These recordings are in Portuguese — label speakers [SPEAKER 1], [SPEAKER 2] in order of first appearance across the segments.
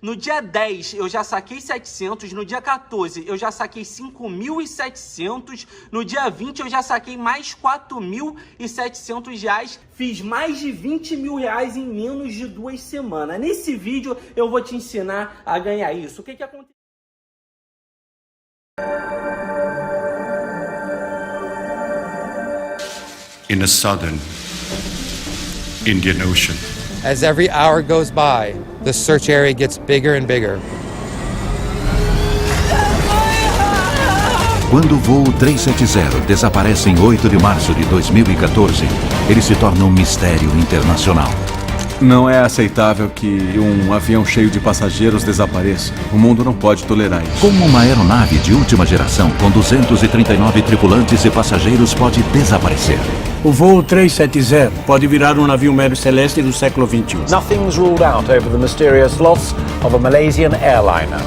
[SPEAKER 1] No dia 10 eu já saquei 700, no dia 14 eu já saquei 5.700, no dia 20 eu já saquei mais 4.700 reais. Fiz mais de 20 mil reais em menos de 2 semanas. Nesse vídeo eu vou te ensinar a ganhar isso. O que aconteceu?
[SPEAKER 2] In the southern Indian Ocean.
[SPEAKER 3] As every hour goes by, the search area gets bigger and bigger.
[SPEAKER 4] Quando o voo 370 desaparece em 8 de março de 2014, ele se torna um mistério internacional.
[SPEAKER 5] Não é aceitável que um avião cheio de passageiros desapareça. O mundo não pode tolerar isso.
[SPEAKER 4] Como uma aeronave de última geração com 239 tripulantes e passageiros pode desaparecer?
[SPEAKER 6] O voo 370 pode virar um navio médio celeste do século XXI.
[SPEAKER 7] Nothing's ruled out over the mysterious loss of a Malaysian airliner.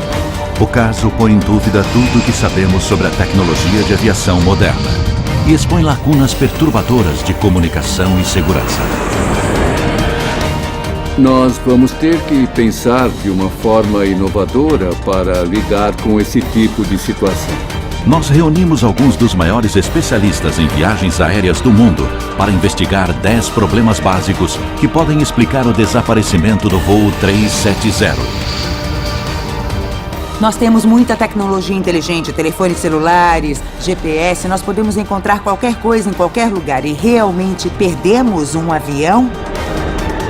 [SPEAKER 4] O caso põe em dúvida tudo o que sabemos sobre a tecnologia de aviação moderna e expõe lacunas perturbadoras de comunicação e segurança.
[SPEAKER 8] Nós vamos ter que pensar de uma forma inovadora para lidar com esse tipo de situação.
[SPEAKER 4] Nós reunimos alguns dos maiores especialistas em viagens aéreas do mundo para investigar 10 problemas básicos que podem explicar o desaparecimento do voo 370.
[SPEAKER 9] Nós temos muita tecnologia inteligente, telefones celulares, GPS, nós podemos encontrar qualquer coisa em qualquer lugar e realmente perdemos um avião?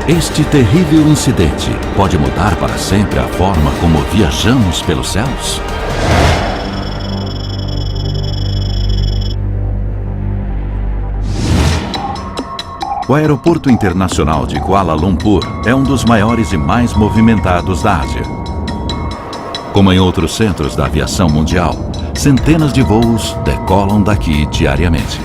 [SPEAKER 4] Este terrível incidente pode mudar para sempre a forma como viajamos pelos céus? O Aeroporto Internacional de Kuala Lumpur é um dos maiores e mais movimentados da Ásia. Como em outros centros da aviação mundial, centenas de voos decolam daqui diariamente.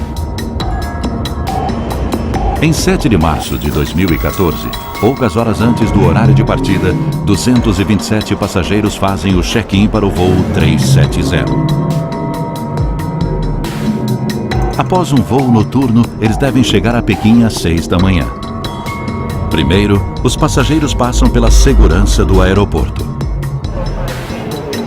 [SPEAKER 4] Em 7 de março de 2014, poucas horas antes do horário de partida, 227 passageiros fazem o check-in para o voo 370. Após um voo noturno, eles devem chegar a Pequim às 6 da manhã. Primeiro, os passageiros passam pela segurança do aeroporto.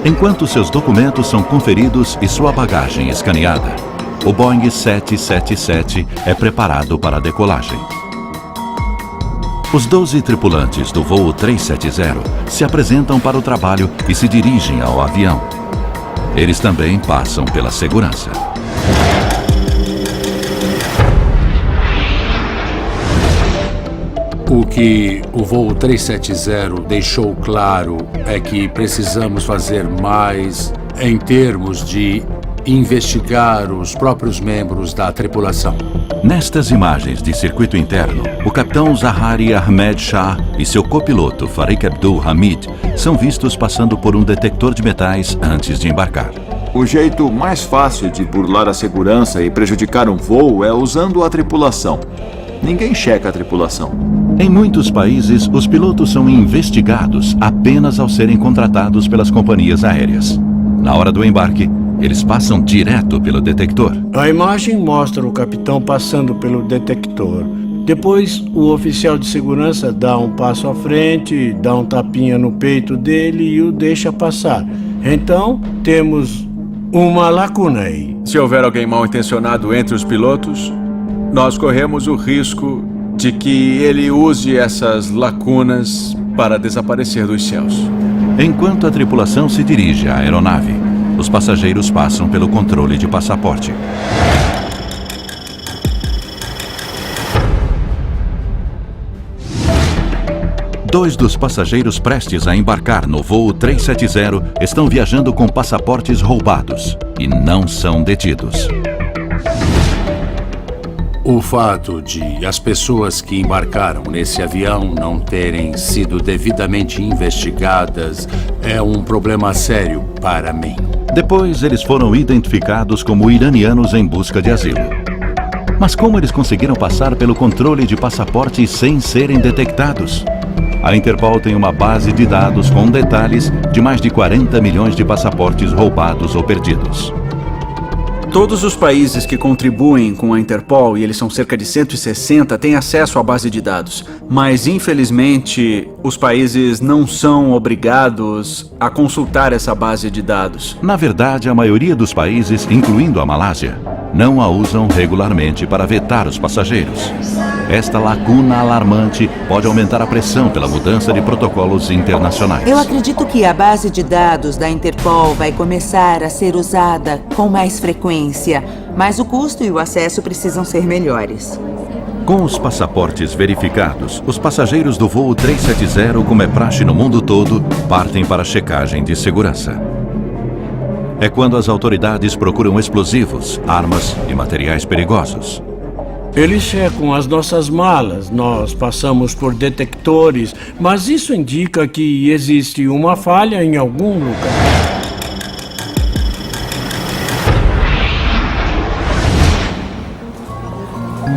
[SPEAKER 4] Enquanto seus documentos são conferidos e sua bagagem escaneada, o Boeing 777 é preparado para a decolagem. Os 12 tripulantes do voo 370 se apresentam para o trabalho e se dirigem ao avião. Eles também passam pela segurança.
[SPEAKER 10] O que o voo 370 deixou claro é que precisamos fazer mais em termos de investigar os próprios membros da tripulação.
[SPEAKER 4] Nestas imagens de circuito interno, o capitão Zahari Ahmed Shah e seu copiloto Farik Abdul Hamid são vistos passando por um detector de metais antes de embarcar.
[SPEAKER 5] O jeito mais fácil de burlar a segurança e prejudicar um voo é usando a tripulação. Ninguém checa a tripulação.
[SPEAKER 4] Em muitos países, os pilotos são investigados apenas ao serem contratados pelas companhias aéreas. Na hora do embarque, eles passam direto pelo detector.
[SPEAKER 6] A imagem mostra o capitão passando pelo detector. Depois, o oficial de segurança dá um passo à frente, dá um tapinha no peito dele e o deixa passar. Então, temos uma lacuna aí.
[SPEAKER 5] Se houver alguém mal intencionado entre os pilotos, nós corremos o risco de que ele use essas lacunas para desaparecer dos céus.
[SPEAKER 4] Enquanto a tripulação se dirige à aeronave, os passageiros passam pelo controle de passaporte. Dois dos passageiros prestes a embarcar no voo 370 estão viajando com passaportes roubados e não são detidos.
[SPEAKER 10] O fato de as pessoas que embarcaram nesse avião não terem sido devidamente investigadas é um problema sério para mim.
[SPEAKER 4] Depois, eles foram identificados como iranianos em busca de asilo. Mas como eles conseguiram passar pelo controle de passaporte sem serem detectados? A Interpol tem uma base de dados com detalhes de mais de 40 milhões de passaportes roubados ou perdidos.
[SPEAKER 5] Todos os países que contribuem com a Interpol, e eles são cerca de 160, têm acesso à base de dados. Mas, infelizmente, os países não são obrigados a consultar essa base de dados.
[SPEAKER 4] Na verdade, a maioria dos países, incluindo a Malásia, não a usam regularmente para vetar os passageiros. Esta lacuna alarmante pode aumentar a pressão pela mudança de protocolos internacionais.
[SPEAKER 9] Eu acredito que a base de dados da Interpol vai começar a ser usada com mais frequência, mas o custo e o acesso precisam ser melhores.
[SPEAKER 4] Com os passaportes verificados, os passageiros do voo 370, como é praxe no mundo todo, partem para a checagem de segurança. É quando as autoridades procuram explosivos, armas e materiais perigosos.
[SPEAKER 6] Eles checam as nossas malas, nós passamos por detectores, mas isso indica que existe uma falha em algum lugar.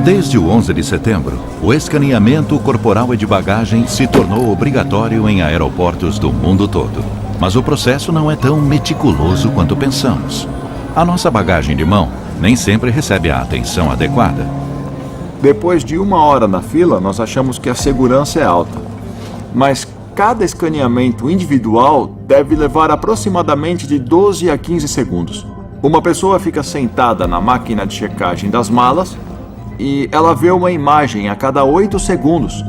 [SPEAKER 4] Desde o 11 de setembro, o escaneamento corporal e de bagagem se tornou obrigatório em aeroportos do mundo todo. Mas o processo não é tão meticuloso quanto pensamos. A nossa bagagem de mão nem sempre recebe a atenção adequada.
[SPEAKER 2] Depois de 1 hora na fila, nós achamos que a segurança é alta. Mas cada escaneamento individual deve levar aproximadamente de 12 a 15 segundos. Uma pessoa fica sentada na máquina de checagem das malas e ela vê uma imagem a cada 8 segundos.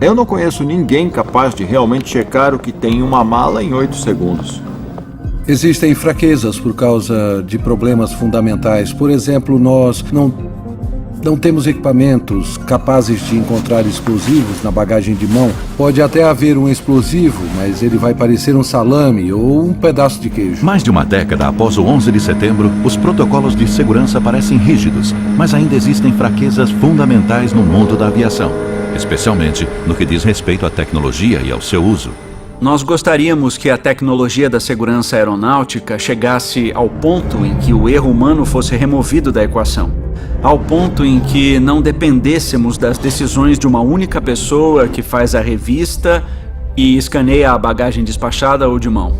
[SPEAKER 2] Eu não conheço ninguém capaz de realmente checar o que tem em uma mala em 8 segundos.
[SPEAKER 10] Existem fraquezas por causa de problemas fundamentais. Por exemplo, nós não temos equipamentos capazes de encontrar explosivos na bagagem de mão. Pode até haver um explosivo, mas ele vai parecer um salame ou um pedaço de queijo.
[SPEAKER 4] Mais de uma década após o 11 de setembro, os protocolos de segurança parecem rígidos, mas ainda existem fraquezas fundamentais no mundo da aviação, especialmente no que diz respeito à tecnologia e ao seu uso.
[SPEAKER 5] Nós gostaríamos que a tecnologia da segurança aeronáutica chegasse ao ponto em que o erro humano fosse removido da equação. Ao ponto em que não dependêssemos das decisões de uma única pessoa que faz a revista e escaneia a bagagem despachada ou de mão.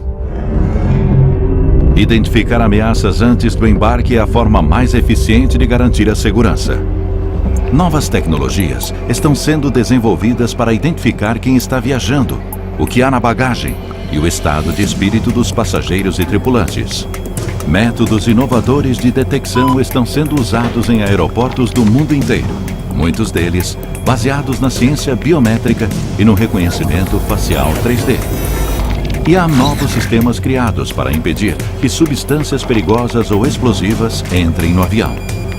[SPEAKER 4] Identificar ameaças antes do embarque é a forma mais eficiente de garantir a segurança. Novas tecnologias estão sendo desenvolvidas para identificar quem está viajando, o que há na bagagem e o estado de espírito dos passageiros e tripulantes. Métodos inovadores de detecção estão sendo usados em aeroportos do mundo inteiro, muitos deles baseados na ciência biométrica e no reconhecimento facial 3D. E há novos sistemas criados para impedir que substâncias perigosas ou explosivas entrem no avião.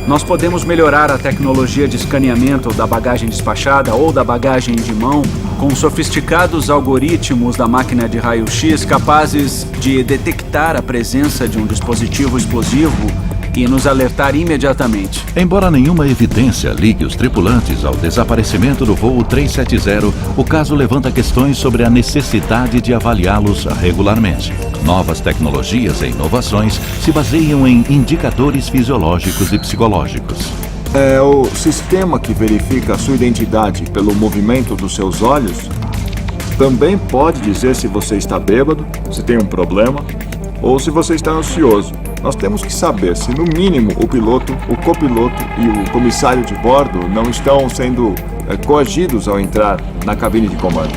[SPEAKER 5] Nós podemos melhorar a tecnologia de escaneamento da bagagem despachada ou da bagagem de mão com sofisticados algoritmos da máquina de raio-x capazes de detectar a presença de um dispositivo explosivo e nos alertar imediatamente.
[SPEAKER 4] Embora nenhuma evidência ligue os tripulantes ao desaparecimento do voo 370, o caso levanta questões sobre a necessidade de avaliá-los regularmente. Novas tecnologias e inovações se baseiam em indicadores fisiológicos e psicológicos.
[SPEAKER 2] É o sistema que verifica a sua identidade pelo movimento dos seus olhos. Também pode dizer se você está bêbado, se tem um problema, ou se você está ansioso. Nós temos que saber se, no mínimo, o piloto, o copiloto e o comissário de bordo não estão sendo coagidos ao entrar na cabine de comando.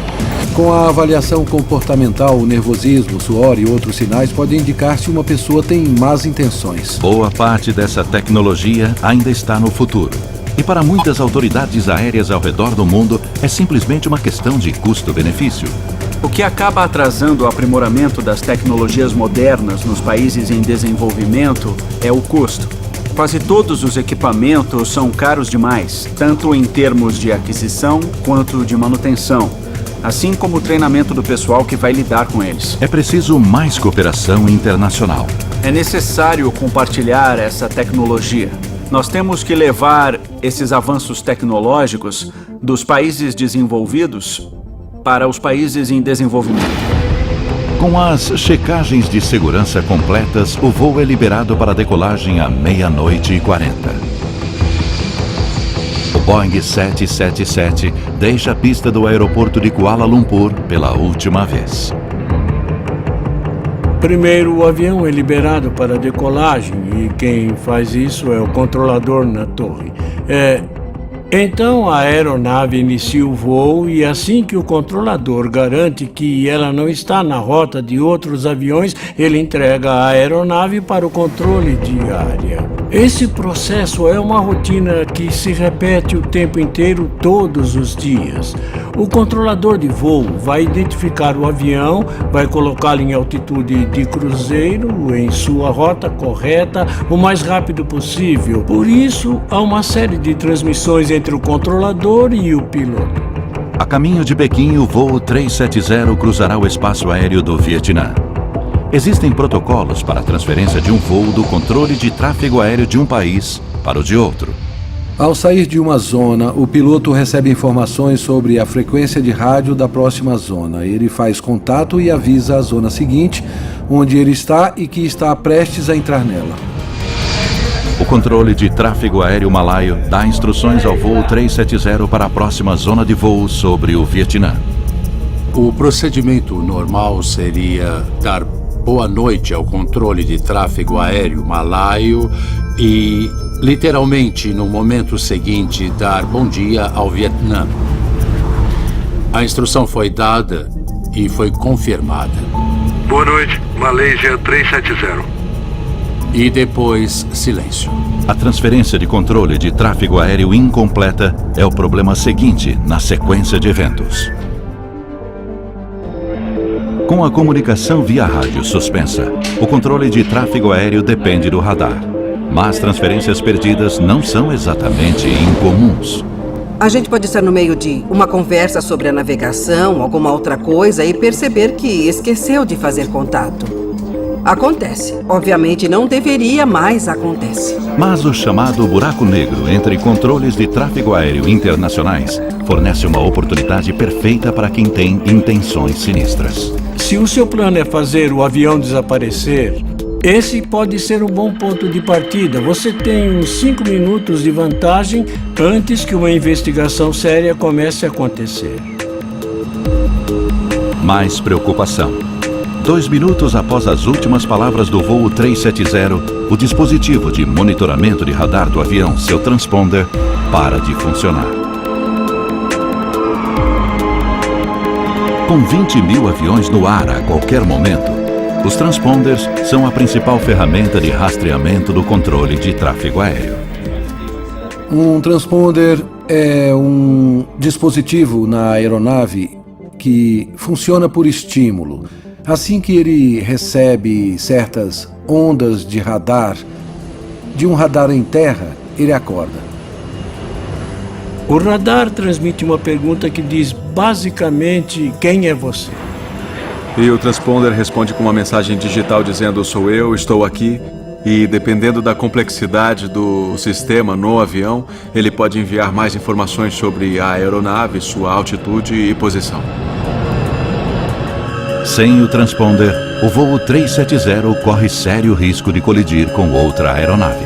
[SPEAKER 10] Com a avaliação comportamental, o nervosismo, o suor e outros sinais podem indicar se uma pessoa tem más intenções.
[SPEAKER 4] Boa parte dessa tecnologia ainda está no futuro. E para muitas autoridades aéreas ao redor do mundo, é simplesmente uma questão de custo-benefício.
[SPEAKER 5] O que acaba atrasando o aprimoramento das tecnologias modernas nos países em desenvolvimento é o custo. Quase todos os equipamentos são caros demais, tanto em termos de aquisição quanto de manutenção, assim como o treinamento do pessoal que vai lidar com eles.
[SPEAKER 4] É preciso mais cooperação internacional.
[SPEAKER 5] É necessário compartilhar essa tecnologia. Nós temos que levar esses avanços tecnológicos dos países desenvolvidos para os países em desenvolvimento.
[SPEAKER 4] Com as checagens de segurança completas, o voo é liberado para decolagem à 00:40. O Boeing 777 deixa a pista do aeroporto de Kuala Lumpur pela última vez.
[SPEAKER 6] Primeiro, o avião é liberado para decolagem e quem faz isso é o controlador na torre. Então a aeronave inicia o voo e assim que o controlador garante que ela não está na rota de outros aviões, ele entrega a aeronave para o controle de área. Esse processo é uma rotina que se repete o tempo inteiro, todos os dias. O controlador de voo vai identificar o avião, vai colocá-lo em altitude de cruzeiro, em sua rota correta, o mais rápido possível. Por isso, há uma série de transmissões entre o controlador e o piloto.
[SPEAKER 4] A caminho de Pequim, o voo 370 cruzará o espaço aéreo do Vietnã. Existem protocolos para a transferência de um voo do controle de tráfego aéreo de um país para o de outro.
[SPEAKER 11] Ao sair de uma zona, o piloto recebe informações sobre a frequência de rádio da próxima zona. Ele faz contato e avisa a zona seguinte, onde ele está e que está prestes a entrar nela.
[SPEAKER 4] O controle de tráfego aéreo malaio dá instruções ao voo 370 para a próxima zona de voo sobre o Vietnã.
[SPEAKER 10] O procedimento normal seria dar boa noite ao controle de tráfego aéreo malaio e, literalmente, no momento seguinte, dar bom dia ao Vietnã. A instrução foi dada e foi confirmada.
[SPEAKER 12] Boa noite, Malaysia 370.
[SPEAKER 10] E depois, silêncio.
[SPEAKER 4] A transferência de controle de tráfego aéreo incompleta é o problema seguinte na sequência de eventos. Com a comunicação via rádio suspensa, o controle de tráfego aéreo depende do radar. Mas transferências perdidas não são exatamente incomuns.
[SPEAKER 13] A gente pode estar no meio de uma conversa sobre a navegação, alguma outra coisa, e perceber que esqueceu de fazer contato. Acontece. Obviamente não deveria, mas acontece.
[SPEAKER 4] Mas o chamado buraco negro entre controles de tráfego aéreo internacionais fornece uma oportunidade perfeita para quem tem intenções sinistras.
[SPEAKER 6] Se o seu plano é fazer o avião desaparecer, esse pode ser um bom ponto de partida. Você tem uns 5 minutos de vantagem antes que uma investigação séria comece a acontecer.
[SPEAKER 4] Mais preocupação. 2 minutos após as últimas palavras do voo 370, o dispositivo de monitoramento de radar do avião, seu transponder, para de funcionar. Com 20 mil aviões no ar a qualquer momento, os transponders são a principal ferramenta de rastreamento do controle de tráfego aéreo.
[SPEAKER 11] Um transponder é um dispositivo na aeronave que funciona por estímulo. Assim que ele recebe certas ondas de radar, de um radar em terra, ele acorda.
[SPEAKER 6] O radar transmite uma pergunta que diz basicamente quem é você.
[SPEAKER 2] E o transponder responde com uma mensagem digital dizendo sou eu, estou aqui. E dependendo da complexidade do sistema no avião, ele pode enviar mais informações sobre a aeronave, sua altitude e posição.
[SPEAKER 4] Sem o transponder, o voo 370 corre sério risco de colidir com outra aeronave.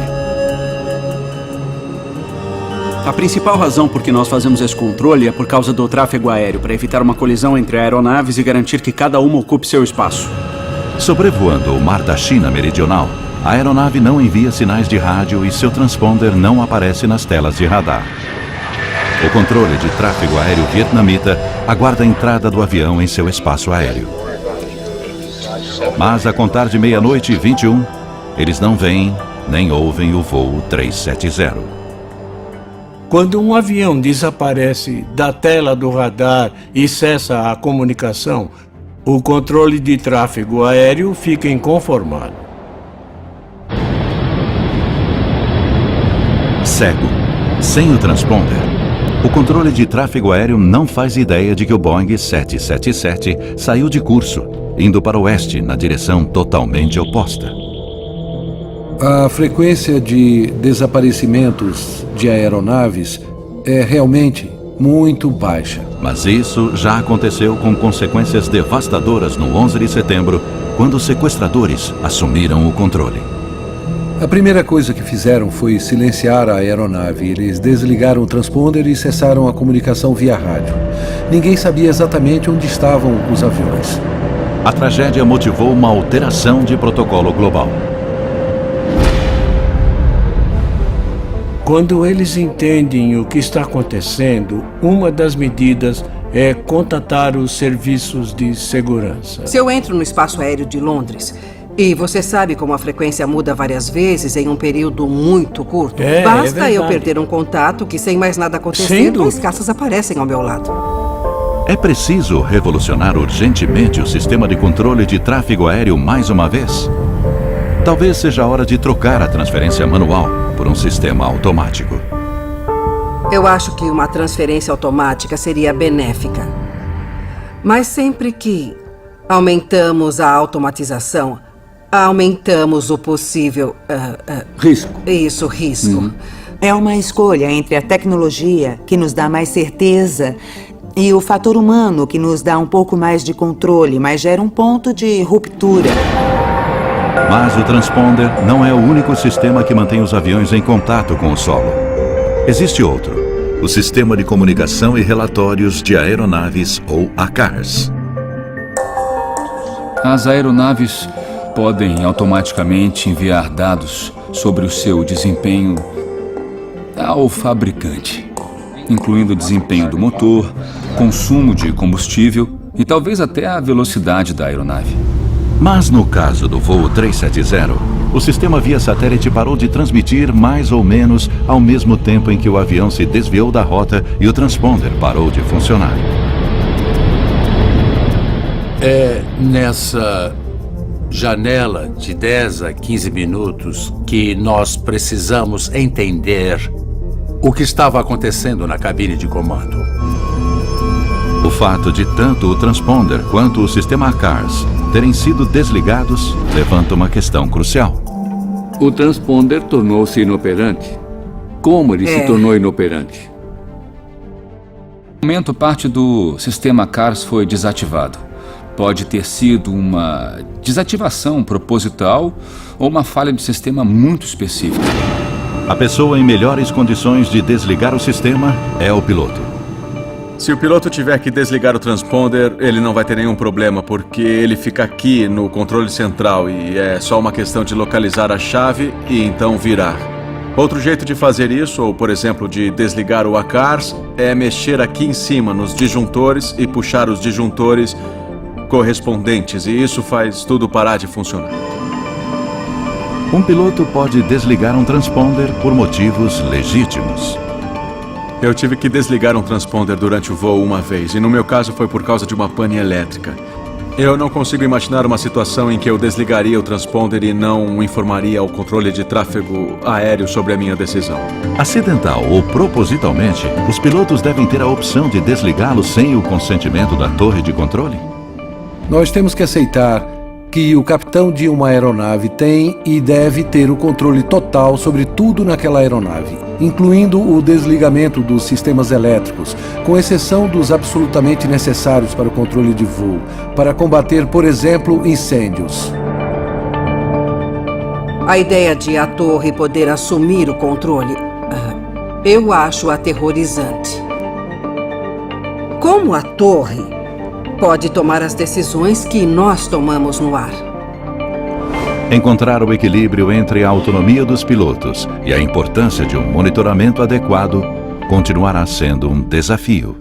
[SPEAKER 5] A principal razão por que nós fazemos esse controle é por causa do tráfego aéreo, para evitar uma colisão entre aeronaves e garantir que cada uma ocupe seu espaço.
[SPEAKER 4] Sobrevoando o Mar da China Meridional, a aeronave não envia sinais de rádio e seu transponder não aparece nas telas de radar. O controle de tráfego aéreo vietnamita aguarda a entrada do avião em seu espaço aéreo. Mas a contar de 00:21, eles não veem nem ouvem o voo 370.
[SPEAKER 6] Quando um avião desaparece da tela do radar e cessa a comunicação, o controle de tráfego aéreo fica inconformado.
[SPEAKER 4] Cego, sem o transponder, o controle de tráfego aéreo não faz ideia de que o Boeing 777 saiu de curso, indo para o oeste na direção totalmente oposta.
[SPEAKER 11] A frequência de desaparecimentos de aeronaves é realmente muito baixa.
[SPEAKER 4] Mas isso já aconteceu com consequências devastadoras no 11 de setembro, quando os sequestradores assumiram o controle.
[SPEAKER 11] A primeira coisa que fizeram foi silenciar a aeronave. Eles desligaram o transponder e cessaram a comunicação via rádio. Ninguém sabia exatamente onde estavam os aviões.
[SPEAKER 4] A tragédia motivou uma alteração de protocolo global.
[SPEAKER 6] Quando eles entendem o que está acontecendo, uma das medidas é contatar os serviços de segurança.
[SPEAKER 13] Se eu entro no espaço aéreo de Londres, e você sabe como a frequência muda várias vezes em um período muito curto, basta eu perder um contato que, sem mais nada acontecer, dois caças aparecem ao meu lado.
[SPEAKER 4] É preciso revolucionar urgentemente o sistema de controle de tráfego aéreo mais uma vez? Talvez seja a hora de trocar a transferência manual por um sistema automático.
[SPEAKER 13] Eu acho que uma transferência automática seria benéfica. Mas sempre que aumentamos a automatização, aumentamos o possível...
[SPEAKER 8] risco.
[SPEAKER 13] Isso, risco.
[SPEAKER 9] É uma escolha entre a tecnologia, que nos dá mais certeza, e o fator humano, que nos dá um pouco mais de controle, mas gera um ponto de ruptura.
[SPEAKER 4] Mas o transponder não é o único sistema que mantém os aviões em contato com o solo. Existe outro, o Sistema de Comunicação e Relatórios de Aeronaves, ou ACARS.
[SPEAKER 14] As aeronaves podem automaticamente enviar dados sobre o seu desempenho ao fabricante, incluindo o desempenho do motor, consumo de combustível e talvez até a velocidade da aeronave.
[SPEAKER 4] Mas no caso do voo 370, o sistema via satélite parou de transmitir mais ou menos ao mesmo tempo em que o avião se desviou da rota e o transponder parou de funcionar.
[SPEAKER 10] É nessa janela de 10 a 15 minutos que nós precisamos entender o que estava acontecendo na cabine de comando.
[SPEAKER 4] O fato de tanto o transponder quanto o sistema ACARS terem sido desligados levanta uma questão crucial.
[SPEAKER 8] O transponder tornou-se inoperante. Como ele se tornou inoperante?
[SPEAKER 14] No momento, parte do sistema ACARS foi desativado. Pode ter sido uma desativação proposital ou uma falha de sistema muito específica.
[SPEAKER 4] A pessoa em melhores condições de desligar o sistema é o piloto.
[SPEAKER 15] Se o piloto tiver que desligar o transponder, ele não vai ter nenhum problema, porque ele fica aqui no controle central e é só uma questão de localizar a chave e então virar. Outro jeito de fazer isso, ou por exemplo de desligar o ACARS, é mexer aqui em cima nos disjuntores e puxar os disjuntores correspondentes, e isso faz tudo parar de funcionar.
[SPEAKER 4] Um piloto pode desligar um transponder por motivos legítimos.
[SPEAKER 15] Eu tive que desligar um transponder durante o voo uma vez, e no meu caso foi por causa de uma pane elétrica. Eu não consigo imaginar uma situação em que eu desligaria o transponder e não informaria ao controle de tráfego aéreo sobre a minha decisão.
[SPEAKER 4] Acidental ou propositalmente, os pilotos devem ter a opção de desligá-lo sem o consentimento da torre de controle?
[SPEAKER 11] Nós temos que aceitar que o capitão de uma aeronave tem e deve ter o controle total sobre tudo naquela aeronave, incluindo o desligamento dos sistemas elétricos, com exceção dos absolutamente necessários para o controle de voo, para combater, por exemplo, incêndios.
[SPEAKER 13] A ideia de a torre poder assumir o controle, eu acho aterrorizante. Como a torre pode tomar as decisões que nós tomamos no ar?
[SPEAKER 4] Encontrar o equilíbrio entre a autonomia dos pilotos e a importância de um monitoramento adequado continuará sendo um desafio.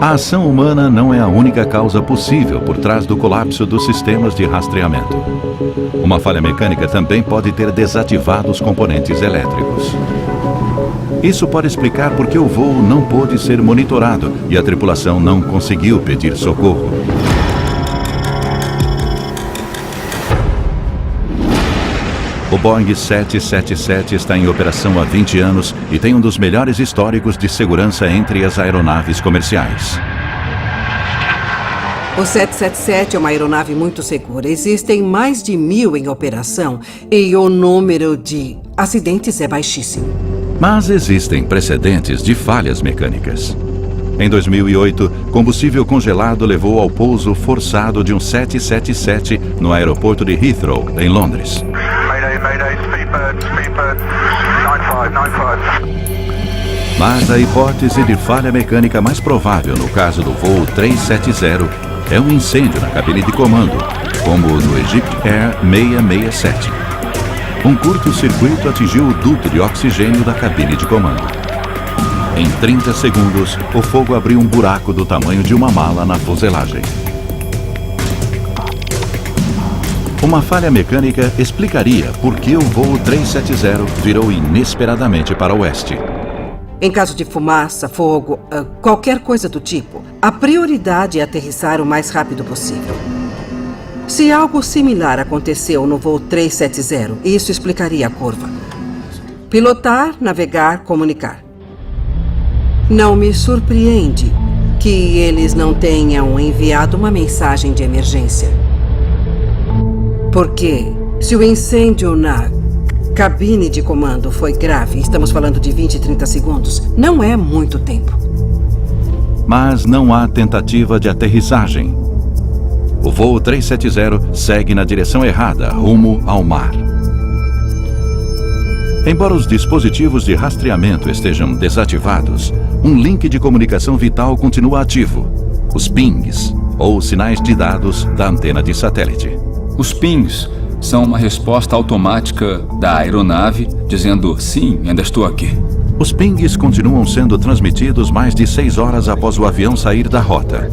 [SPEAKER 4] A ação humana não é a única causa possível por trás do colapso dos sistemas de rastreamento. Uma falha mecânica também pode ter desativado os componentes elétricos. Isso pode explicar por que o voo não pôde ser monitorado e a tripulação não conseguiu pedir socorro. O Boeing 777 está em operação há 20 anos e tem um dos melhores históricos de segurança entre as aeronaves comerciais.
[SPEAKER 13] O 777 é uma aeronave muito segura. Existem mais de 1000 em operação e o número de acidentes é baixíssimo.
[SPEAKER 4] Mas existem precedentes de falhas mecânicas. Em 2008, combustível congelado levou ao pouso forçado de um 777 no aeroporto de Heathrow, em Londres.
[SPEAKER 12] Mayday, mayday, speedbird, 95, 95.
[SPEAKER 4] Mas a hipótese de falha mecânica mais provável no caso do voo 370 é um incêndio na cabine de comando, como no Egypt Air 667. Um curto-circuito atingiu o duto de oxigênio da cabine de comando. Em 30 segundos, o fogo abriu um buraco do tamanho de uma mala na fuselagem. Uma falha mecânica explicaria por que o voo 370 virou inesperadamente para o oeste.
[SPEAKER 13] Em caso de fumaça, fogo, qualquer coisa do tipo, a prioridade é aterrissar o mais rápido possível. Se algo similar aconteceu no voo 370, isso explicaria a curva. Pilotar, navegar, comunicar. Não me surpreende que eles não tenham enviado uma mensagem de emergência. Porque se o incêndio na cabine de comando foi grave, estamos falando de 20, 30 segundos, não é muito tempo.
[SPEAKER 4] Mas não há tentativa de aterrissagem. O voo 370 segue na direção errada, rumo ao mar. Embora os dispositivos de rastreamento estejam desativados, um link de comunicação vital continua ativo: os pings, ou sinais de dados da antena de satélite.
[SPEAKER 14] Os pings são uma resposta automática da aeronave dizendo: sim, ainda estou aqui.
[SPEAKER 4] Os pings continuam sendo transmitidos mais de 6 horas após o avião sair da rota.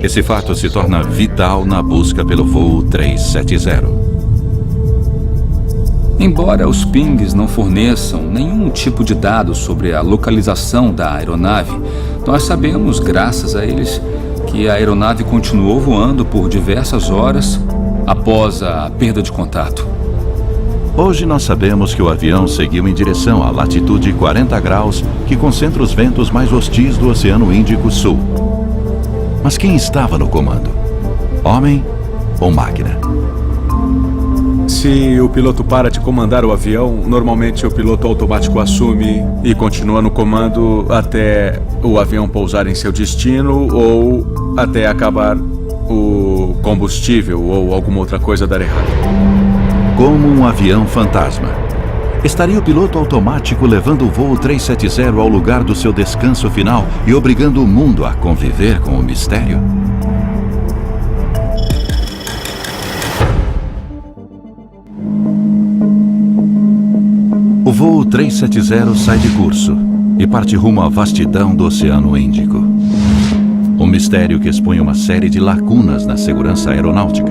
[SPEAKER 4] Esse fato se torna vital na busca pelo voo 370.
[SPEAKER 14] Embora os pings não forneçam nenhum tipo de dado sobre a localização da aeronave, nós sabemos, graças a eles, que a aeronave continuou voando por diversas horas após a perda de contato.
[SPEAKER 4] Hoje nós sabemos que o avião seguiu em direção à latitude 40 graus, que concentra os ventos mais hostis do Oceano Índico Sul. Mas quem estava no comando? Homem ou máquina?
[SPEAKER 15] Se o piloto para de comandar o avião, normalmente o piloto automático assume e continua no comando até o avião pousar em seu destino ou até acabar o combustível ou alguma outra coisa dar errado.
[SPEAKER 4] Como um avião fantasma. Estaria o piloto automático levando o voo 370 ao lugar do seu descanso final e obrigando o mundo a conviver com o mistério? O voo 370 sai de curso e parte rumo à vastidão do Oceano Índico. Um mistério que expõe uma série de lacunas na segurança aeronáutica.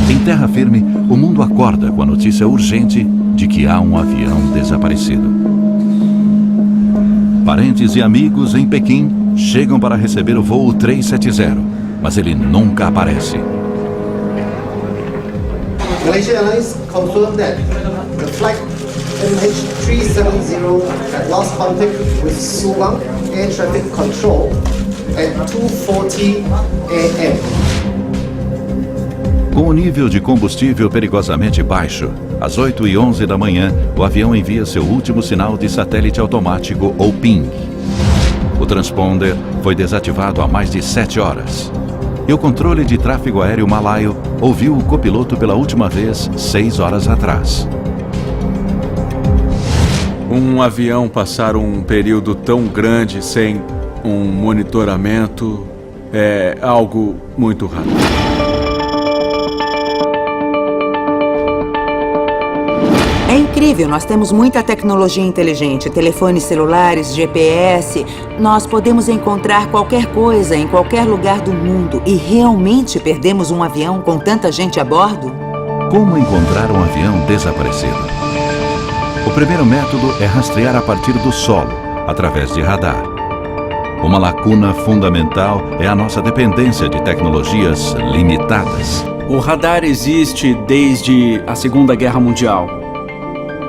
[SPEAKER 4] Em terra firme, o mundo acorda com a notícia urgente de que há um avião desaparecido. Parentes e amigos em Pequim chegam para receber o voo 370, mas ele nunca aparece.
[SPEAKER 16] Malaysia Airlines confirmed that the flight MH370 had lost contact with Subang Air Traffic Control at 2:40 a.m.
[SPEAKER 4] Com o nível de combustível perigosamente baixo, às 8h11 da manhã, o avião envia seu último sinal de satélite automático, ou PIN. O transponder foi desativado há mais de 7 horas. E o controle de tráfego aéreo malaio ouviu o copiloto pela última vez 6 horas atrás.
[SPEAKER 15] Um avião passar um período tão grande sem um monitoramento é algo muito raro.
[SPEAKER 9] É incrível, nós temos muita tecnologia inteligente, telefones celulares, GPS. Nós podemos encontrar qualquer coisa em qualquer lugar do mundo e realmente perdemos um avião com tanta gente a bordo?
[SPEAKER 4] Como encontrar um avião desaparecido? O primeiro método é rastrear a partir do solo, através de radar. Uma lacuna fundamental é a nossa dependência de tecnologias limitadas.
[SPEAKER 5] O radar existe desde a Segunda Guerra Mundial.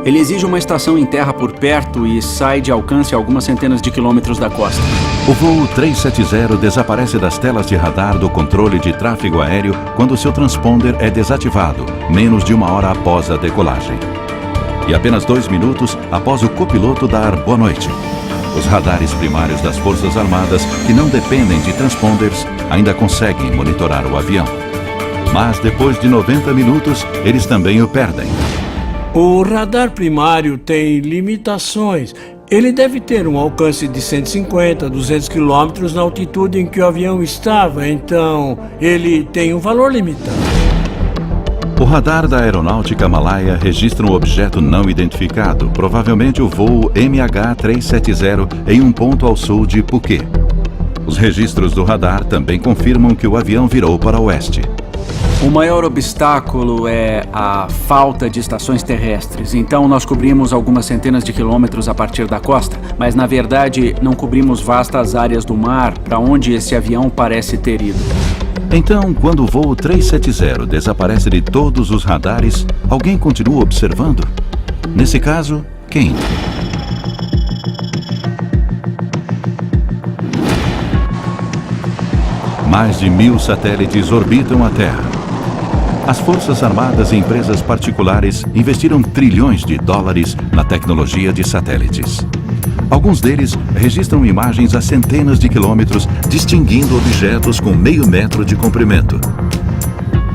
[SPEAKER 5] Ele exige uma estação em terra por perto e sai de alcance a algumas centenas de quilômetros da costa.
[SPEAKER 4] O voo 370 desaparece das telas de radar do controle de tráfego aéreo quando seu transponder é desativado, menos de 1 hora após a decolagem. E apenas 2 minutos após o copiloto dar boa noite. Os radares primários das Forças Armadas, que não dependem de transponders, ainda conseguem monitorar o avião. Mas depois de 90 minutos, eles também o perdem.
[SPEAKER 6] O radar primário tem limitações. Ele deve ter um alcance de 150 a 200 quilômetros na altitude em que o avião estava, então ele tem um valor limitado.
[SPEAKER 4] O radar da aeronáutica malaia registra um objeto não identificado, provavelmente o voo MH370, em um ponto ao sul de Phuket. Os registros do radar também confirmam que o avião virou para o oeste.
[SPEAKER 5] O maior obstáculo é a falta de estações terrestres. Então nós cobrimos algumas centenas de quilômetros a partir da costa, mas na verdade não cobrimos vastas áreas do mar para onde esse avião parece ter ido.
[SPEAKER 4] Então, quando o voo 370 desaparece de todos os radares, alguém continua observando? Nesse caso, quem? Mais de 1000 satélites orbitam a Terra. As Forças Armadas e empresas particulares investiram trilhões de dólares na tecnologia de satélites. Alguns deles registram imagens a centenas de quilômetros, distinguindo objetos com meio metro de comprimento.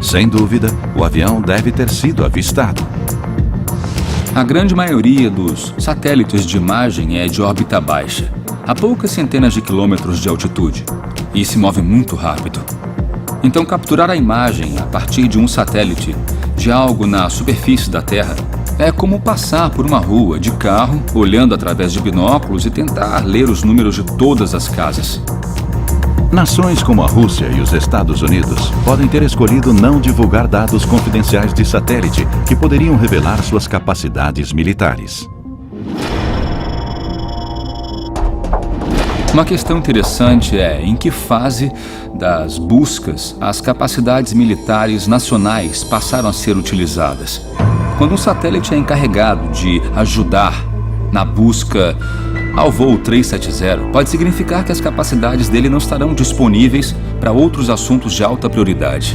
[SPEAKER 4] Sem dúvida, o avião deve ter sido avistado.
[SPEAKER 14] A grande maioria dos satélites de imagem é de órbita baixa, a poucas centenas de quilômetros de altitude, e se move muito rápido. Então, capturar a imagem a partir de um satélite de algo na superfície da Terra é como passar por uma rua de carro, olhando através de binóculos e tentar ler os números de todas as casas.
[SPEAKER 4] Nações como a Rússia e os Estados Unidos podem ter escolhido não divulgar dados confidenciais de satélite que poderiam revelar suas capacidades militares.
[SPEAKER 14] Uma questão interessante é em que fase das buscas as capacidades militares nacionais passaram a ser utilizadas. Quando um satélite é encarregado de ajudar na busca ao voo 370, pode significar que as capacidades dele não estarão disponíveis para outros assuntos de alta prioridade.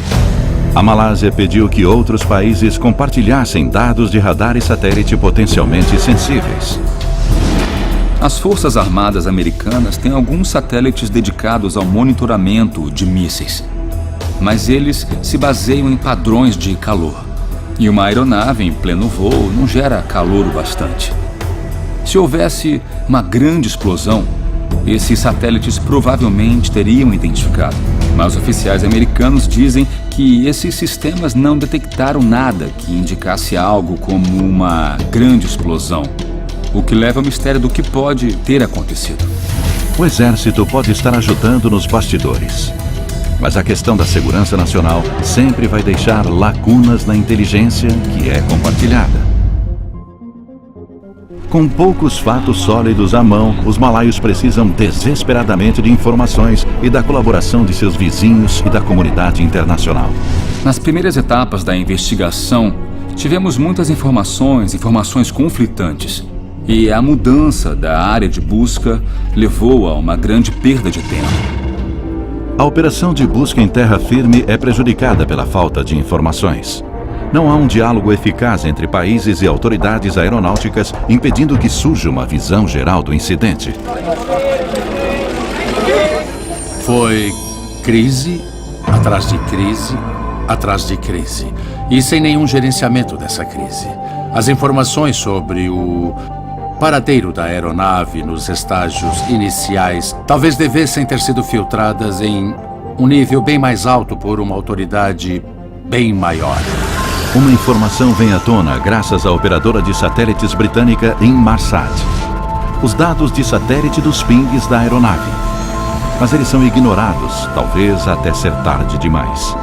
[SPEAKER 4] A Malásia pediu que outros países compartilhassem dados de radar e satélite potencialmente sensíveis.
[SPEAKER 14] As Forças Armadas Americanas têm alguns satélites dedicados ao monitoramento de mísseis, mas eles se baseiam em padrões de calor. E uma aeronave em pleno voo não gera calor o bastante. Se houvesse uma grande explosão, esses satélites provavelmente teriam identificado. Mas oficiais americanos dizem que esses sistemas não detectaram nada que indicasse algo como uma grande explosão, o que leva ao mistério do que pode ter acontecido.
[SPEAKER 4] O Exército pode estar ajudando nos bastidores, mas a questão da segurança nacional sempre vai deixar lacunas na inteligência que é compartilhada. Com poucos fatos sólidos à mão, os malaios precisam desesperadamente de informações e da colaboração de seus vizinhos e da comunidade internacional.
[SPEAKER 14] Nas primeiras etapas da investigação, tivemos muitas informações conflitantes. E a mudança da área de busca levou a uma grande perda de tempo.
[SPEAKER 4] A operação de busca em terra firme é prejudicada pela falta de informações. Não há um diálogo eficaz entre países e autoridades aeronáuticas, impedindo que surja uma visão geral do incidente.
[SPEAKER 10] Foi crise, atrás de crise, atrás de crise. E sem nenhum gerenciamento dessa crise. As informações sobre o paradeiro da aeronave nos estágios iniciais talvez devessem ter sido filtradas em um nível bem mais alto por uma autoridade bem maior.
[SPEAKER 4] Uma informação vem à tona graças à operadora de satélites britânica Inmarsat. Os dados de satélite dos pings da aeronave. Mas eles são ignorados, talvez até ser tarde demais.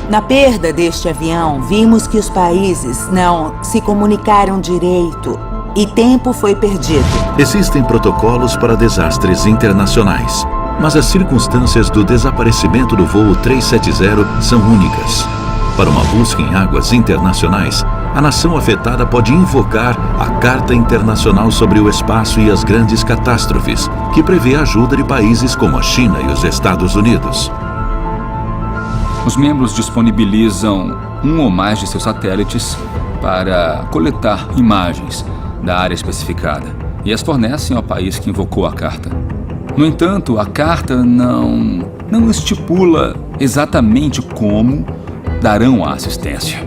[SPEAKER 9] Na perda deste avião, vimos que os países não se comunicaram direito e tempo foi perdido.
[SPEAKER 4] Existem protocolos para desastres internacionais, mas as circunstâncias do desaparecimento do voo 370 são únicas. Para uma busca em águas internacionais, a nação afetada pode invocar a Carta Internacional sobre o Espaço e as Grandes Catástrofes, que prevê a ajuda de países como a China e os Estados Unidos.
[SPEAKER 14] Os membros disponibilizam um ou mais de seus satélites para coletar imagens da área especificada e as fornecem ao país que invocou a carta. No entanto, a carta não estipula exatamente como darão a assistência.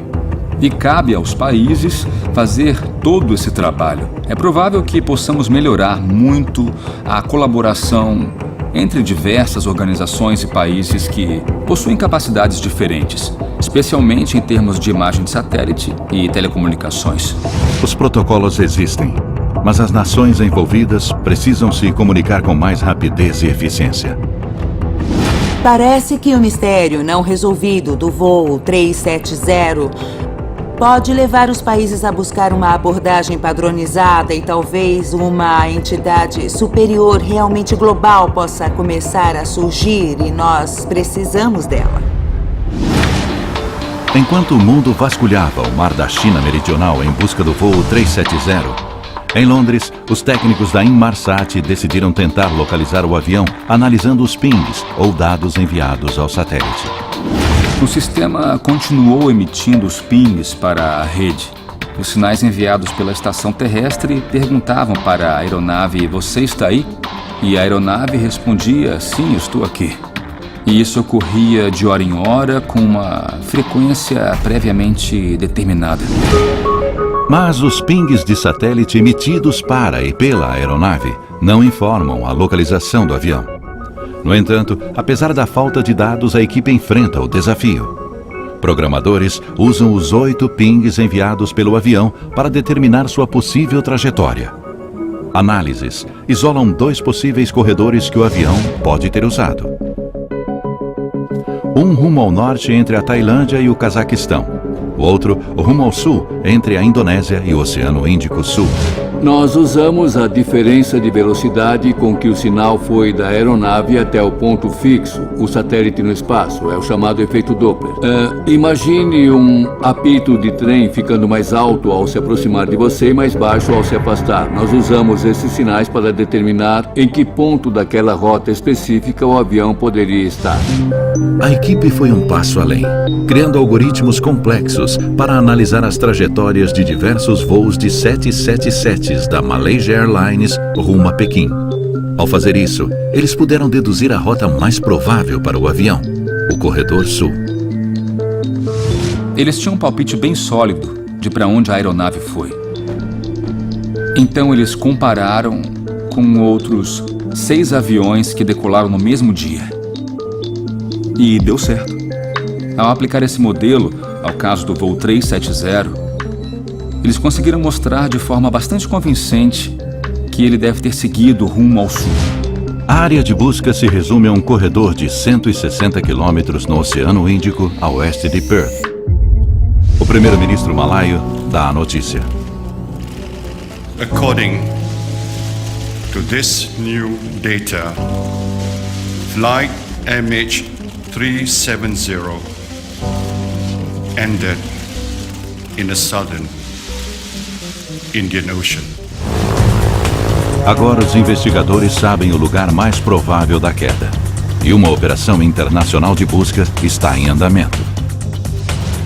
[SPEAKER 14] E cabe aos países fazer todo esse trabalho. É provável que possamos melhorar muito a colaboração entre diversas organizações e países que possuem capacidades diferentes, especialmente em termos de imagem de satélite e telecomunicações.
[SPEAKER 4] Os protocolos existem, mas as nações envolvidas precisam se comunicar com mais rapidez e eficiência.
[SPEAKER 9] Parece que o mistério não resolvido do voo 370 pode levar os países a buscar uma abordagem padronizada e talvez uma entidade superior realmente global possa começar a surgir e nós precisamos dela.
[SPEAKER 4] Enquanto o mundo vasculhava o mar da China Meridional em busca do voo 370, em Londres, os técnicos da Inmarsat decidiram tentar localizar o avião analisando os pings, ou dados enviados ao satélite.
[SPEAKER 14] O sistema continuou emitindo os pings para a rede. Os sinais enviados pela estação terrestre perguntavam para a aeronave: "Você está aí?" E a aeronave respondia: "Sim, estou aqui." E isso ocorria de hora em hora com uma frequência previamente determinada.
[SPEAKER 4] Mas os pings de satélite emitidos para e pela aeronave não informam a localização do avião. No entanto, apesar da falta de dados, a equipe enfrenta o desafio. Programadores usam os 8 pings enviados pelo avião para determinar sua possível trajetória. Análises isolam 2 possíveis corredores que o avião pode ter usado. Um rumo ao norte entre a Tailândia e o Cazaquistão. O outro, rumo ao sul, entre a Indonésia e o Oceano Índico Sul.
[SPEAKER 8] Nós usamos a diferença de velocidade com que o sinal foi da aeronave até o ponto fixo, o satélite no espaço. É o chamado efeito Doppler. Imagine um apito de trem ficando mais alto ao se aproximar de você e mais baixo ao se afastar. Nós usamos esses sinais para determinar em que ponto daquela rota específica o avião poderia estar.
[SPEAKER 4] A equipe foi um passo além, criando algoritmos complexos para analisar as trajetórias de diversos voos de 777 da Malaysia Airlines rumo a Pequim. Ao fazer isso, eles puderam deduzir a rota mais provável para o avião, o corredor sul.
[SPEAKER 14] Eles tinham um palpite bem sólido de para onde a aeronave foi. Então eles compararam com outros 6 aviões que decolaram no mesmo dia. E deu certo. Ao aplicar esse modelo ao caso do voo 370, eles conseguiram mostrar de forma bastante convincente que ele deve ter seguido rumo ao sul.
[SPEAKER 4] A área de busca se resume a um corredor de 160 quilômetros no Oceano Índico, a oeste de Perth. O primeiro-ministro malaio dá a notícia.
[SPEAKER 17] According to this new data, flight MH370 ended in the southern Indian Ocean.
[SPEAKER 4] Agora os investigadores sabem o lugar mais provável da queda. E uma operação internacional de busca está em andamento.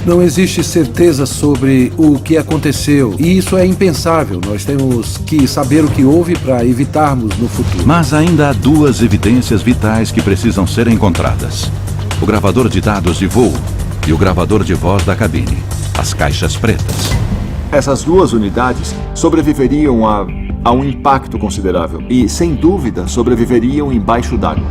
[SPEAKER 11] Não existe certeza sobre o que aconteceu, e isso é impensável. Nós temos que saber o que houve para evitarmos no futuro.
[SPEAKER 4] Mas ainda há 2 evidências vitais que precisam ser encontradas: o gravador de dados de voo e o gravador de voz da cabine, as caixas pretas.
[SPEAKER 2] Essas 2 unidades sobreviveriam a um impacto considerável e, sem dúvida, sobreviveriam embaixo d'água.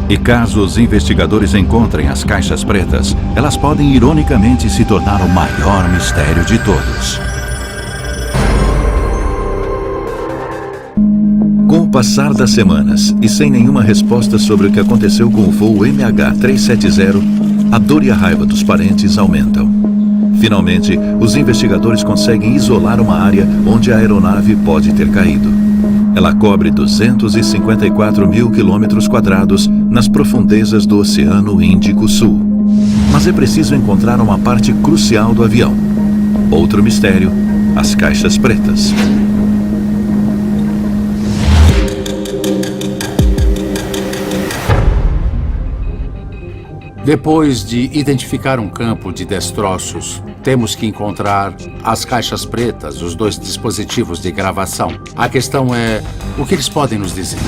[SPEAKER 4] E caso os investigadores encontrem as caixas pretas, elas podem ironicamente se tornar o maior mistério de todos. Com o passar das semanas e sem nenhuma resposta sobre o que aconteceu com o voo MH370, a dor e a raiva dos parentes aumentam. Finalmente, os investigadores conseguem isolar uma área onde a aeronave pode ter caído. Ela cobre 254 mil quilômetros quadrados nas profundezas do Oceano Índico Sul. Mas é preciso encontrar uma parte crucial do avião. Outro mistério: as caixas pretas.
[SPEAKER 10] Depois de identificar um campo de destroços, temos que encontrar as caixas pretas, os 2 dispositivos de gravação. A questão é, o que eles podem nos dizer?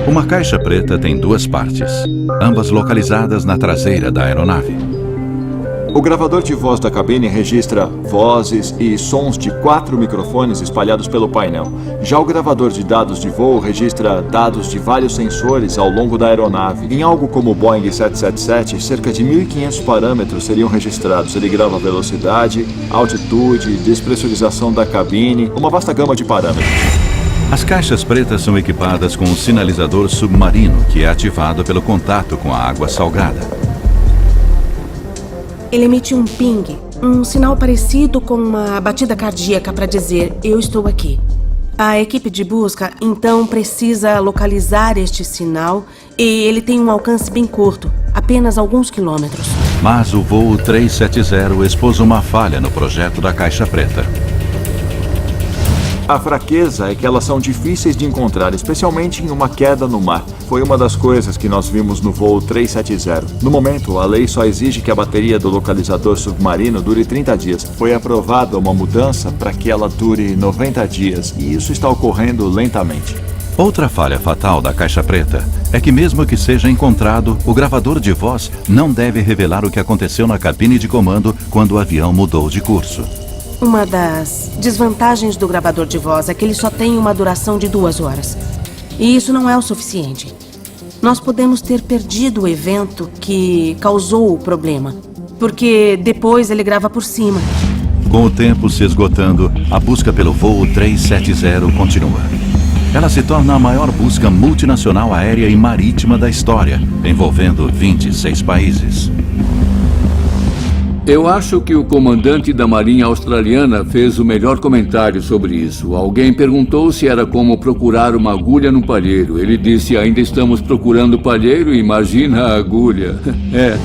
[SPEAKER 4] Uma caixa preta tem duas partes, ambas localizadas na traseira da aeronave.
[SPEAKER 2] O gravador de voz da cabine registra vozes e sons de 4 microfones espalhados pelo painel. Já o gravador de dados de voo registra dados de vários sensores ao longo da aeronave. Em algo como o Boeing 777, cerca de 1.500 parâmetros seriam registrados. Ele grava velocidade, altitude, despressurização da cabine, uma vasta gama de parâmetros.
[SPEAKER 4] As caixas pretas são equipadas com um sinalizador submarino que é ativado pelo contato com a água salgada.
[SPEAKER 18] Ele emite um ping, um sinal parecido com uma batida cardíaca para dizer eu estou aqui. A equipe de busca, então, precisa localizar este sinal e ele tem um alcance bem curto, apenas alguns quilômetros.
[SPEAKER 4] Mas o voo 370 expôs uma falha no projeto da caixa preta.
[SPEAKER 2] A fraqueza é que elas são difíceis de encontrar, especialmente em uma queda no mar. Foi uma das coisas que nós vimos no voo 370. No momento, a lei só exige que a bateria do localizador submarino dure 30 dias. Foi aprovada uma mudança para que ela dure 90 dias, e isso está ocorrendo lentamente.
[SPEAKER 4] Outra falha fatal da caixa preta é que, mesmo que seja encontrado, o gravador de voz não deve revelar o que aconteceu na cabine de comando quando o avião mudou de curso.
[SPEAKER 18] Uma das desvantagens do gravador de voz é que ele só tem uma duração de 2 horas. E isso não é o suficiente. Nós podemos ter perdido o evento que causou o problema, porque depois ele grava por cima.
[SPEAKER 4] Com o tempo se esgotando, a busca pelo voo 370 continua. Ela se torna a maior busca multinacional aérea e marítima da história, envolvendo 26 países.
[SPEAKER 8] Eu acho que o comandante da Marinha Australiana fez o melhor comentário sobre isso. Alguém perguntou se era como procurar uma agulha no palheiro. Ele disse, ainda estamos procurando o palheiro, imagina a agulha. É.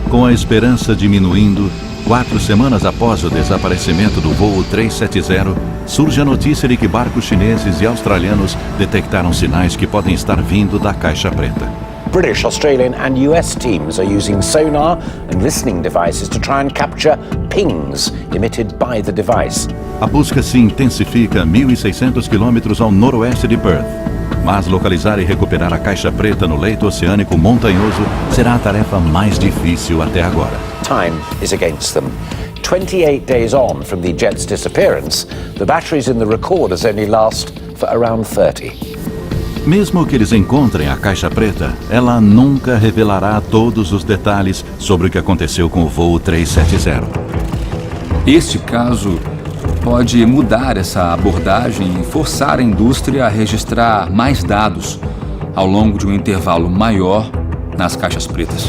[SPEAKER 4] Com a esperança diminuindo, 4 semanas após o desaparecimento do voo 370, surge a notícia de que barcos chineses e australianos detectaram sinais que podem estar vindo da caixa preta.
[SPEAKER 7] British, Australian and US teams are using sonar and listening devices to try and capture pings emitted by the device.
[SPEAKER 4] A busca se intensifica a 1.600 quilômetros ao noroeste de Perth. Mas localizar e recuperar a caixa preta no leito oceânico montanhoso será a tarefa mais difícil até agora.
[SPEAKER 7] Time is against them. 28 days on from the jet's disappearance, the batteries in the recorders only last for around 30.
[SPEAKER 4] Mesmo que eles encontrem a caixa preta, ela nunca revelará todos os detalhes sobre o que aconteceu com o voo 370.
[SPEAKER 14] Este caso pode mudar essa abordagem e forçar a indústria a registrar mais dados ao longo de um intervalo maior nas caixas pretas.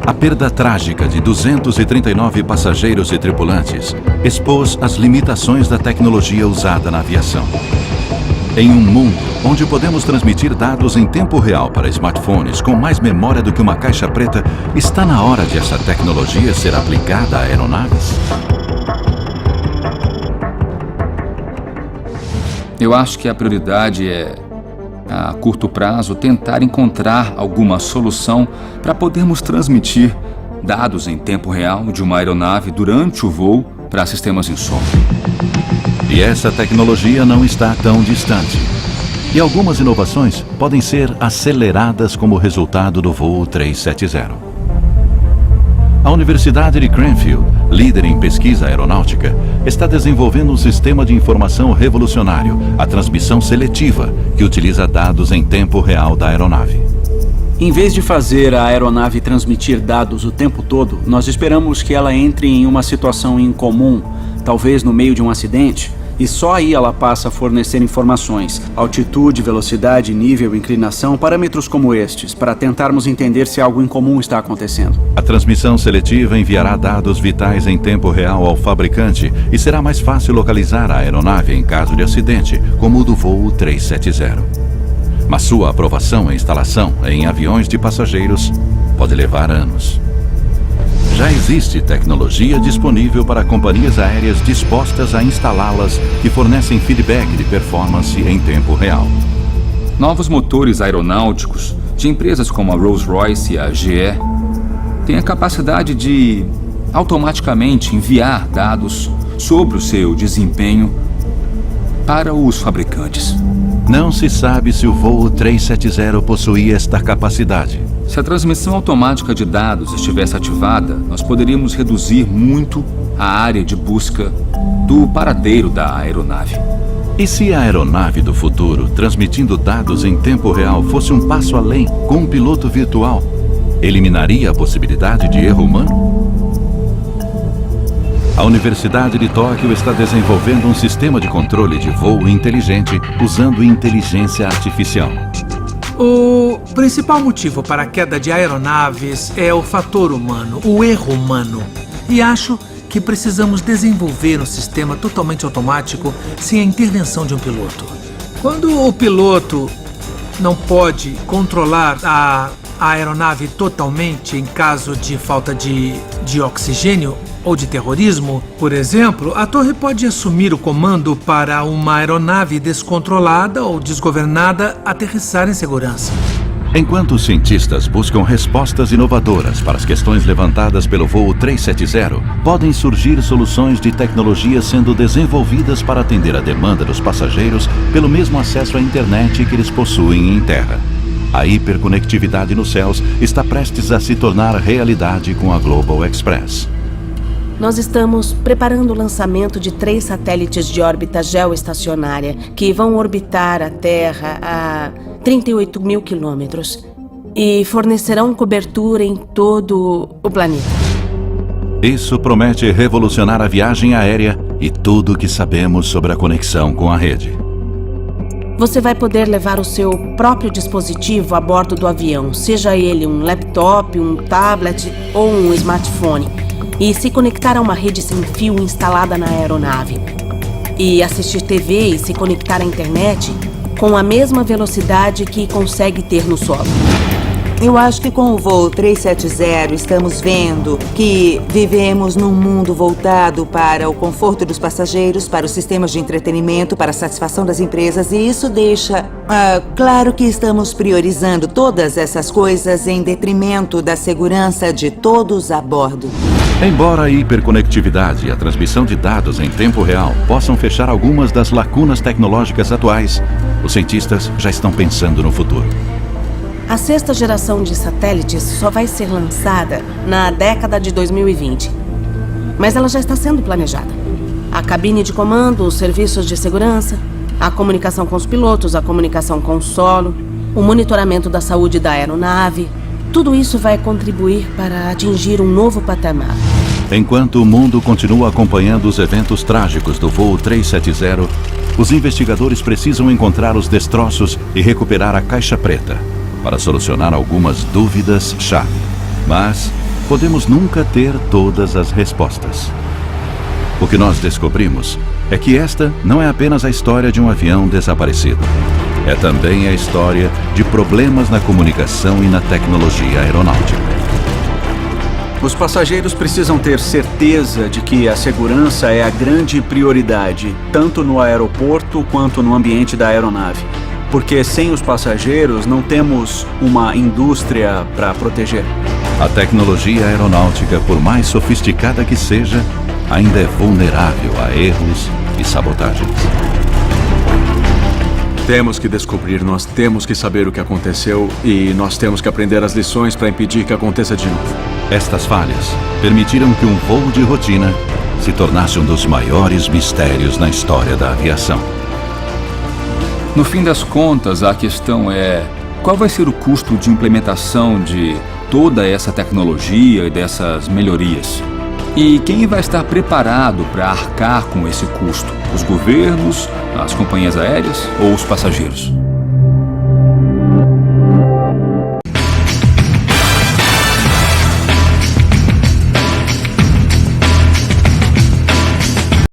[SPEAKER 4] A perda trágica de 239 passageiros e tripulantes expôs as limitações da tecnologia usada na aviação. Em um mundo onde podemos transmitir dados em tempo real para smartphones com mais memória do que uma caixa preta, está na hora de essa tecnologia ser aplicada a aeronaves?
[SPEAKER 14] Eu acho que a prioridade é, a curto prazo, tentar encontrar alguma solução para podermos transmitir dados em tempo real de uma aeronave durante o voo para sistemas em som.
[SPEAKER 4] E essa tecnologia não está tão distante. E algumas inovações podem ser aceleradas como resultado do voo 370. A Universidade de Cranfield, líder em pesquisa aeronáutica, está desenvolvendo um sistema de informação revolucionário, a transmissão seletiva, que utiliza dados em tempo real da aeronave.
[SPEAKER 5] Em vez de fazer a aeronave transmitir dados o tempo todo, nós esperamos que ela entre em uma situação incomum, talvez no meio de um acidente, e só aí ela passa a fornecer informações, altitude, velocidade, nível, inclinação, parâmetros como estes, para tentarmos entender se algo incomum está acontecendo.
[SPEAKER 4] A transmissão seletiva enviará dados vitais em tempo real ao fabricante e será mais fácil localizar a aeronave em caso de acidente, como o do voo 370. Mas sua aprovação e instalação em aviões de passageiros pode levar anos. Já existe tecnologia disponível para companhias aéreas dispostas a instalá-las que fornecem feedback de performance em tempo real.
[SPEAKER 14] Novos motores aeronáuticos de empresas como a Rolls-Royce e a GE têm a capacidade de automaticamente enviar dados sobre o seu desempenho para os fabricantes.
[SPEAKER 4] Não se sabe se o voo 370 possuía esta capacidade.
[SPEAKER 14] Se a transmissão automática de dados estivesse ativada, nós poderíamos reduzir muito a área de busca do paradeiro da aeronave.
[SPEAKER 4] E se a aeronave do futuro, transmitindo dados em tempo real, fosse um passo além, com um piloto virtual, eliminaria a possibilidade de erro humano? A Universidade de Tóquio está desenvolvendo um sistema de controle de voo inteligente usando inteligência artificial.
[SPEAKER 19] O principal motivo para a queda de aeronaves é o fator humano, o erro humano. E acho que precisamos desenvolver um sistema totalmente automático sem a intervenção de um piloto. Quando o piloto não pode controlar a aeronave totalmente em caso de falta de oxigênio ou de terrorismo, por exemplo, a torre pode assumir o comando para uma aeronave descontrolada ou desgovernada aterrissar em segurança.
[SPEAKER 4] Enquanto os cientistas buscam respostas inovadoras para as questões levantadas pelo voo 370, podem surgir soluções de tecnologia sendo desenvolvidas para atender a demanda dos passageiros pelo mesmo acesso à internet que eles possuem em terra. A hiperconectividade nos céus está prestes a se tornar realidade com a Global Express.
[SPEAKER 18] Nós estamos preparando o lançamento de 3 satélites de órbita geoestacionária que vão orbitar a Terra a 38 mil quilômetros e fornecerão cobertura em todo o planeta.
[SPEAKER 4] Isso promete revolucionar a viagem aérea e tudo o que sabemos sobre a conexão com a rede.
[SPEAKER 18] Você vai poder levar o seu próprio dispositivo a bordo do avião, seja ele um laptop, um tablet ou um smartphone, e se conectar a uma rede sem fio instalada na aeronave. E assistir TV e se conectar à internet com a mesma velocidade que consegue ter no solo.
[SPEAKER 9] Eu acho que com o voo 370 estamos vendo que vivemos num mundo voltado para o conforto dos passageiros, para os sistemas de entretenimento, para a satisfação das empresas, e isso deixa claro que estamos priorizando todas essas coisas em detrimento da segurança de todos a bordo.
[SPEAKER 4] Embora a hiperconectividade e a transmissão de dados em tempo real possam fechar algumas das lacunas tecnológicas atuais, os cientistas já estão pensando no futuro.
[SPEAKER 18] A 6ª geração de satélites só vai ser lançada na década de 2020. Mas ela já está sendo planejada. A cabine de comando, os serviços de segurança, a comunicação com os pilotos, a comunicação com o solo, o monitoramento da saúde da aeronave. Tudo isso vai contribuir para atingir um novo patamar.
[SPEAKER 4] Enquanto o mundo continua acompanhando os eventos trágicos do voo 370, os investigadores precisam encontrar os destroços e recuperar a caixa preta para solucionar algumas dúvidas-chave. Mas podemos nunca ter todas as respostas. O que nós descobrimos é que esta não é apenas a história de um avião desaparecido. É também a história de problemas na comunicação e na tecnologia aeronáutica.
[SPEAKER 5] Os passageiros precisam ter certeza de que a segurança é a grande prioridade, tanto no aeroporto quanto no ambiente da aeronave. Porque sem os passageiros não temos uma indústria para proteger.
[SPEAKER 4] A tecnologia aeronáutica, por mais sofisticada que seja, ainda é vulnerável a erros e sabotagens.
[SPEAKER 15] Temos que descobrir, nós temos que saber o que aconteceu e nós temos que aprender as lições para impedir que aconteça de novo.
[SPEAKER 4] Estas falhas permitiram que um voo de rotina se tornasse um dos maiores mistérios na história da aviação.
[SPEAKER 14] No fim das contas, a questão é: qual vai ser o custo de implementação de toda essa tecnologia e dessas melhorias? E quem vai estar preparado para arcar com esse custo? Os governos, as companhias aéreas ou os passageiros?